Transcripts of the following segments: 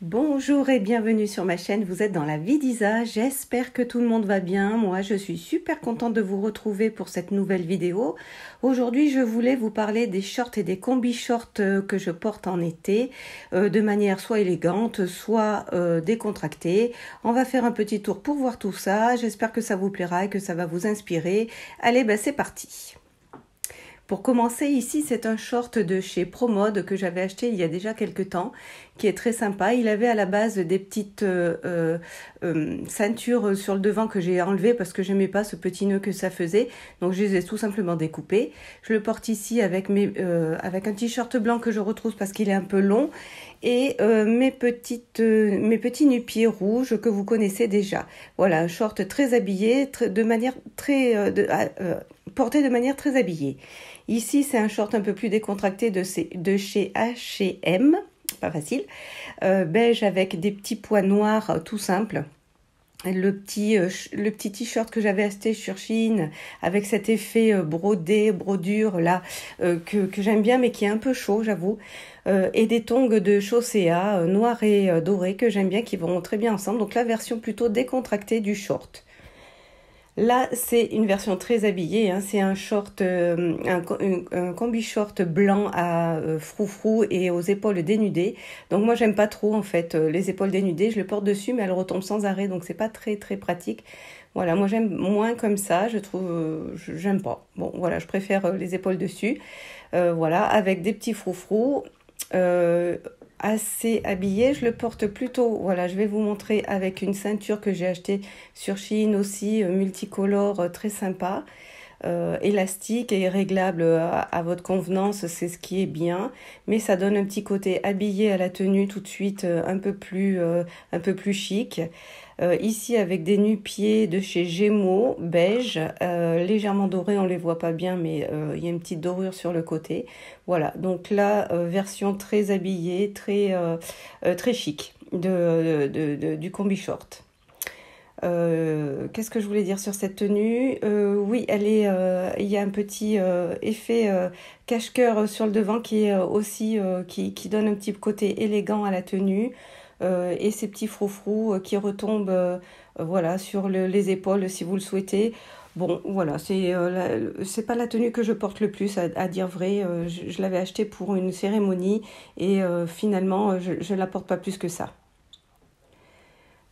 Bonjour et bienvenue sur ma chaîne, vous êtes dans la vie d'Isa, j'espère que tout le monde va bien. Moi je suis super contente de vous retrouver pour cette nouvelle vidéo. Aujourd'hui je voulais vous parler des shorts et des combi shorts que je porte en été de manière soit élégante, soit décontractée. On va faire un petit tour pour voir tout ça, j'espère que ça vous plaira et que ça va vous inspirer. Allez, c'est parti. Pour commencer, ici, c'est un short de chez ProMode que j'avais acheté il y a déjà quelques temps, qui est très sympa. Il avait à la base des petites ceintures sur le devant que j'ai enlevées parce que j'aimais pas ce petit nœud que ça faisait. Donc, je les ai tout simplement découpées. Je le porte ici avec un t-shirt blanc que je retrousse parce qu'il est un peu long et mes petits nu-pieds rouges que vous connaissez déjà. Voilà, un short très habillé, porté de manière très habillée. Ici, c'est un short un peu plus décontracté de chez H&M, pas facile, beige avec des petits pois noirs tout simples. Le petit t-shirt que j'avais acheté sur Shein avec cet effet brodure là que j'aime bien mais qui est un peu chaud, j'avoue, et des tongs de Chaussea noir et doré que j'aime bien, qui vont très bien ensemble. Donc la version plutôt décontractée du short. Là, c'est une version très habillée, hein. C'est un short, un combi short blanc à froufrou et aux épaules dénudées. Donc moi, j'aime pas trop en fait les épaules dénudées. Je le porte dessus, mais elles retombent sans arrêt, donc c'est pas très très pratique. Voilà, moi j'aime moins comme ça. Je trouve, j'aime pas. Bon, voilà, je préfère les épaules dessus. Voilà, avec des petits froufrous. Assez habillé, je le porte plutôt, voilà, je vais vous montrer avec une ceinture que j'ai achetée sur Shein aussi, multicolore, très sympa, élastique et réglable à votre convenance, c'est ce qui est bien, mais ça donne un petit côté habillé à la tenue tout de suite, un peu plus chic. Ici avec des nu-pieds de chez Gémeaux, beige, légèrement dorés, on les voit pas bien, mais il y a une petite dorure sur le côté. Voilà, donc là, version très habillée, très chic du combi short. Qu'est-ce que je voulais dire sur cette tenue? Oui, il y a un petit effet cache-cœur sur le devant qui est aussi qui donne un petit côté élégant à la tenue. Et ces petits froufrous qui retombent voilà, sur les épaules si vous le souhaitez. Bon, voilà, c'est pas la tenue que je porte le plus, à dire vrai. Je l'avais achetée pour une cérémonie et finalement, je la porte pas plus que ça.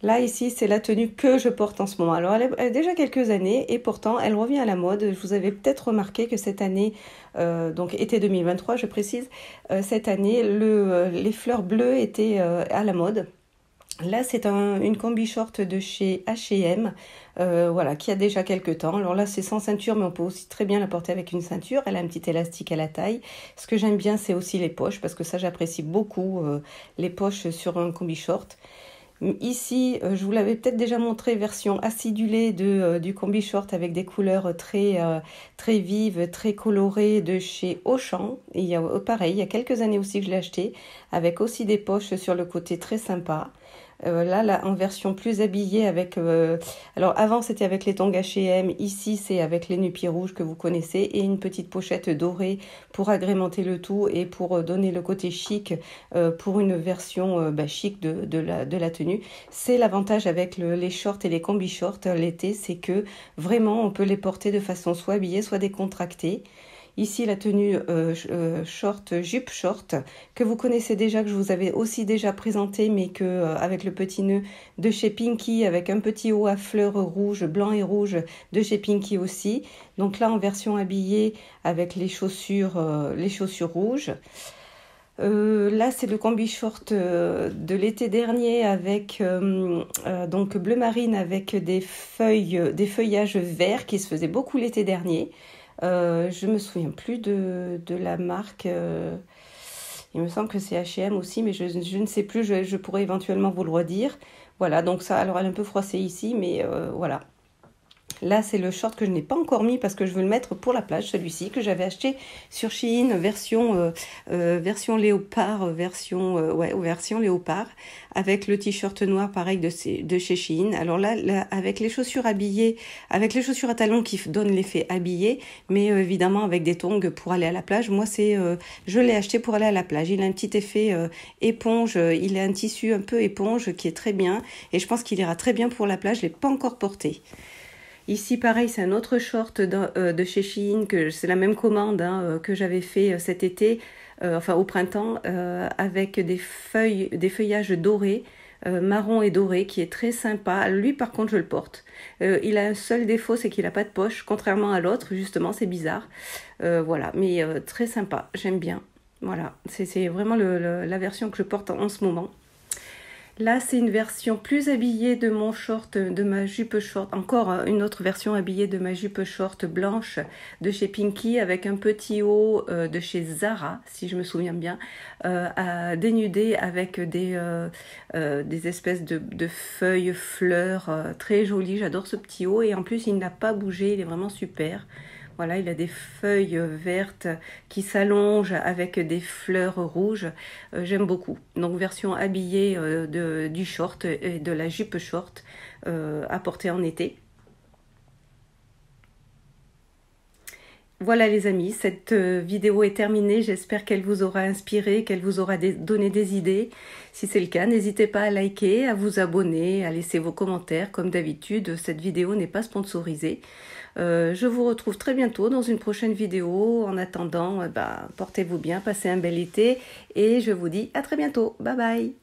Là, ici, c'est la tenue que je porte en ce moment. Alors, elle a déjà quelques années et pourtant, elle revient à la mode. Je vous avais peut-être remarqué que cette année, donc été 2023, je précise, cette année, les fleurs bleues étaient à la mode. Là, c'est une combi short de chez H&M, voilà, qui a déjà quelques temps. Alors là, c'est sans ceinture, mais on peut aussi très bien la porter avec une ceinture. Elle a un petit élastique à la taille. Ce que j'aime bien, c'est aussi les poches, parce que ça, j'apprécie beaucoup les poches sur un combi short. Ici, je vous l'avais peut-être déjà montré, version acidulée du combi short avec des couleurs très vives, très colorées de chez Auchan. Et pareil, il y a quelques années aussi que je l'ai acheté, avec aussi des poches sur le côté très sympa. Là, en version plus habillée avec... alors, avant, c'était avec les tongs H&M. Ici, c'est avec les nu-pieds rouges que vous connaissez et une petite pochette dorée pour agrémenter le tout et pour donner le côté chic pour une version chic de la tenue. C'est l'avantage avec les shorts et les combi shorts l'été, c'est que vraiment, on peut les porter de façon soit habillée, soit décontractée. Ici, la tenue jupe short, que vous connaissez déjà, que je vous avais aussi déjà présenté, mais avec le petit nœud de chez Pinky, avec un petit haut à fleurs rouges, blanc et rouge de chez Pinky aussi. Donc là, en version habillée, avec les chaussures rouges. Là, c'est le combi short de l'été dernier avec donc bleu marine avec des feuillages verts qui se faisaient beaucoup l'été dernier. Je me souviens plus de la marque. Il me semble que c'est H&M aussi, mais je ne sais plus. Je pourrais éventuellement vous le redire. Voilà, donc ça, alors elle est un peu froissée ici, mais voilà. Là, c'est le short que je n'ai pas encore mis parce que je veux le mettre pour la plage, celui-ci que j'avais acheté sur Shein, version léopard, version léopard, avec le t-shirt noir pareil de chez Shein. Alors là, avec les chaussures habillées, avec les chaussures à talons qui donnent l'effet habillé, mais évidemment avec des tongs pour aller à la plage. Moi, je l'ai acheté pour aller à la plage. Il a un petit effet éponge, il a un tissu un peu éponge qui est très bien et je pense qu'il ira très bien pour la plage. Je l'ai pas encore porté. Ici, pareil, c'est un autre short de chez Shein, c'est la même commande que j'avais fait cet été, enfin au printemps, avec des feuillages dorés, marron et doré, qui est très sympa. Lui, par contre, je le porte. Il a un seul défaut, c'est qu'il n'a pas de poche, contrairement à l'autre, justement, c'est bizarre. Voilà, mais très sympa, j'aime bien. Voilà, c'est vraiment la version que je porte en ce moment. Là, c'est une version plus habillée de mon short, de ma jupe short. Encore une autre version habillée de ma jupe short blanche de chez Pinky avec un petit haut de chez Zara, si je me souviens bien, dénudé avec des espèces de feuilles, fleurs très jolies. J'adore ce petit haut et en plus, il n'a pas bougé, il est vraiment super. Voilà, il a des feuilles vertes qui s'allongent avec des fleurs rouges. J'aime beaucoup. Donc, version habillée du short et de la jupe short à porter en été. Voilà les amis, cette vidéo est terminée. J'espère qu'elle vous aura inspiré, qu'elle vous aura donné des idées. Si c'est le cas, n'hésitez pas à liker, à vous abonner, à laisser vos commentaires. Comme d'habitude, cette vidéo n'est pas sponsorisée. Je vous retrouve très bientôt dans une prochaine vidéo. En attendant, portez-vous bien, passez un bel été et je vous dis à très bientôt. Bye bye.